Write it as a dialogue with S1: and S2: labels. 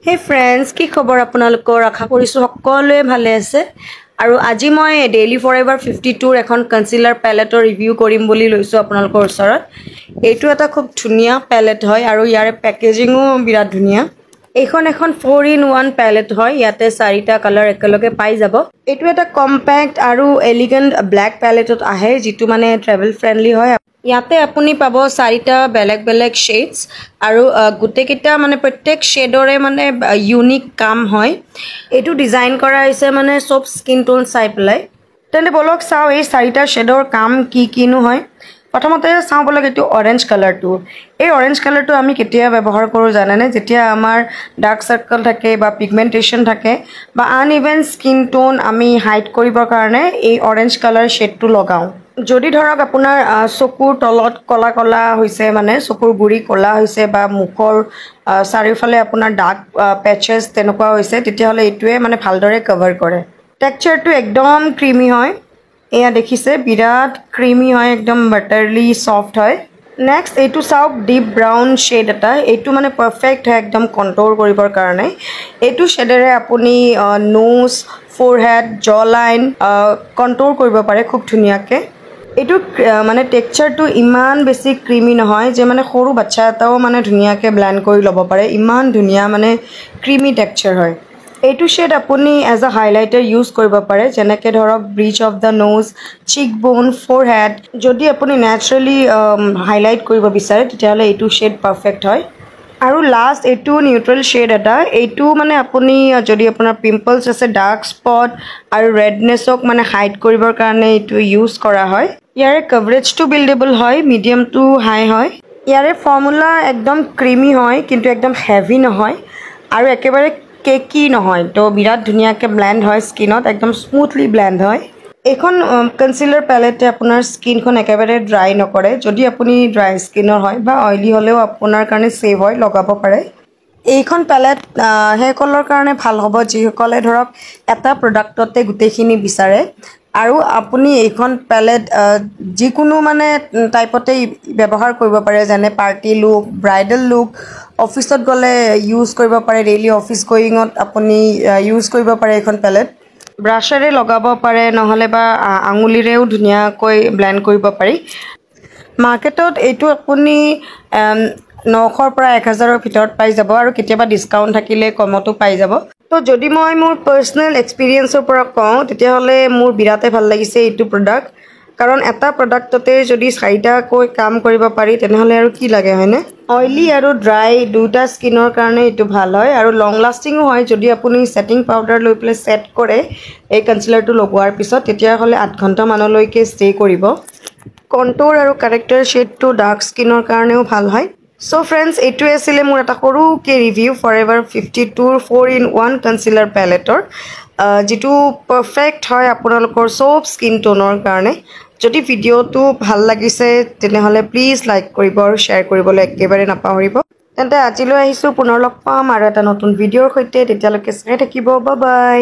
S1: Hey friends, কি খবৰ আপোনালোকৰ আশা কৰিছো সকলোৱে ভালে আছে আৰু আজি মই ডেইলি ফৰএভাৰ 52 এখন কনসিলাৰ প্যালেটৰ ৰিভিউ কৰিম বুলি লৈছো আপোনালোকৰ ওচৰত এইটো এটা খুব ধুনিয়া প্যালেট হয় আৰু ইয়াৰে পেকেজিংও বিৰাট ধুনিয়া এইখন এখন 4-in-1 প্যালেট হয় ইয়াতে চাৰিটা কালাৰ একেলগে পাই যাব এইটো এটা কম্পেক্ট আৰু এলিগেন্ট ব্ল্যাক প্যালেটত আহে যেটো মানে ট্ৰেভেল ফ্ৰেন্ডলি হয় ইয়াতে আপুনি পাব চাৰিটা বেলেগ শেডস আৰু গুটেকিটা মানে প্ৰত্যেক শেডৰে মানে ইউনিক কাম হয় এটো ডিজাইন কৰা হৈছে মানে সব স্কিন টোন চাই পেলাই তেনে বলক চাও এই চাৰিটা শেডৰ কাম কিনো হয় প্ৰথমতে চাও বলক এটো অৰেঞ্জ কালাৰটো এই অৰেঞ্জ কালাৰটো আমি কেতিয়া ব্যৱহাৰ কৰো জানেনে যেতিয়া আমাৰ ডাৰ্ক সাৰ্কেল থাকে বা পিগমেন্টেশন থাকে বা আনইভেন স্কিন টোন আমি হাইড কৰিবৰ কাৰণে এই অৰেঞ্জ কালাৰ শেডটো লগাও যদি ধৰক আপোনাৰ চকুৰ তলত কলা কলা হৈছে মানে চকুৰ গুৰি কলা হৈছে বা মুখৰ চাৰিওফালে আপোনাৰ ডাৰ্ক প্যাচেছ তেনেকুৱা হৈছে তেতিয়া হলে এইটোৱে মানে ভালদৰে কভাৰ কৰে টেক্সচাৰটো একদম ক্ৰিমি হয় এয়া দেখিছে বিৰাট ক্ৰিমি হয় একদম বাটাৰলি সফট হয় নেক্সট এইটো চাওক ডিপ ব্ৰাউন শেড এটা এইটো মানে পাৰফেক্ট হয় একদম কন্ট্ৰোল কৰিবৰ কাৰণে এইটো শেডেৰে আপুনি নোজ ফৰহেড জ লাইন কন্ট্ৰোল কৰিব পাৰে খুব ধুনিয়াকে এইটো মানে টেক্সচাৰটো ইমান বেছি ক্ৰিমি নহয় যে মানে সৰু বাচ্চা এটাও মানে ধুনিয়াকে ব্লেন্ড কৰি ল'ব পাৰে ইমান ধুনিয়া মানে ক্ৰিমি টেক্সচাৰ হয় এইটো শেড আপুনি এজ আ হাইলাইটাৰ ইউজ কৰিব পাৰে যেনেকে ধৰক ব্ৰিজ অফ দা নোজ চিক বোন ফৰহেড যদি আপুনি ন্যাচাৰালি হাইলাইট কৰিব বিচাৰে তেতিয়াহলে এইটো শেড পাৰফেক্ট হয় আৰু লাষ্ট এইটো নিউট্ৰেল শেড এটা এইটো মানে আপুনি যদি আপোনাৰ পিম্পলছ আছে ডাৰ্ক স্পট আৰু ৰেডনেছক মানে হাইড কৰিবৰ কাৰণে এইটো ইউজ কৰা হয় ইয়াৰে কভাৰেজটো বিল্ডেবল হয় মিডিয়াম টু হাই হয় ইয়াৰে ফৰ্মুলা একদম ক্ৰিমি হয় কিন্তু একদম হেভি নহয় আৰু একেবাৰে কেকি নহয় তো বিৰাট ধুনিয়াকে ব্লেন্ড হয় স্কিনত একদম স্মুথলি ব্লেন্ড হয় এখন কনসিলাৰ প্যালেটে আপোনাৰ স্কিনখন একেবাৰে ড্ৰাই নকৰে যদি আপুনি ড্ৰাই স্কিনৰ হয় বা অইলি হলেও আপোনাৰ কাৰণে সেভ হয় লগাব পাৰে এইখন প্যালেট হেকলৰ কাৰণে ভাল হ'ব যিসকলে ধৰক এটা প্ৰডাক্টতে গুটেখিনি বিচাৰে আৰু আপুনি এইখন প্যালেট যিকোনো মানে টাইপতে ব্যৱহাৰ কৰিব পাৰে যেনে পাৰ্টি লুক ব্ৰাইডাল লুক অফিসত গলে ইউজ কৰিব পাৰে ডেইলি অফিস গোইঙত আপুনি ইউজ কৰিব পাৰে এইখন প্যালেট ব্ৰাশেৰে লগাব পাৰে নহলে বা আঙুলিৰেও ধুনিয়াকৈ ব্লেন্ড কৰিব পাৰি মাৰ্কেটত এইটো আপুনি 900 পৰা 1000ৰ ভিতৰত পাই যাব আৰু কেতিয়াবা ডিসকাউন্ট থাকিলে কমতো পাই যাব তো যদি মই মোৰ পাৰ্সোনাল এক্সপেৰিয়েন্সৰ পৰা কওঁ তেতিয়া হলে মোৰ বিৰাতে ভাল লাগিছে এইটো প্ৰডাক্ট কাৰণ এটা প্ৰডাক্টতে যদি চাৰিটা কৈ কাম কৰিব পাৰি তেনেহলে আৰু কি লাগে হয়নে অইলি আৰু ড্ৰাই দুটা স্কিনৰ কাৰণে এইটো ভাল হয় আৰু লং লাষ্টিংও হয় যদি আপুনি সেটিং পাউডাৰ লৈ প্লে সেট কৰে এই কনসিলাৰটো লগোৱাৰ পিছত তেতিয়া হলে 8 ঘণ্টা মানলৈকে ষ্টে কৰিব কন্ট্ৰোল আৰু কাৰেক্টাৰ শেডটো ডাৰ্ক স্কিনৰ কাৰণেও ভাল হয় সো ফ্ৰেন্ডস এইটো আছিল মোৰ এটা সৰুকে ৰিভিউ ফৰএভাৰ 52 4-in-1 কনসিলাৰ প্যালেটৰ যেটো পাৰফেক্ট হয় আপোনালোকৰ সব স্কিন টোনৰ কাৰণে যদি ভিডিওটো ভাল লাগিছে তেনেহলে প্লিজ লাইক কৰিব আৰু শেয়াৰ কৰিবলৈ একেবাৰে নাপাহৰিব তেন্তে আজিলৈ আহিছো পুনৰ লগ পাম আৰু এটা নতুন ভিডিওৰ সৈতে তেতিয়ালৈকে চাই থাকিব বাই বাই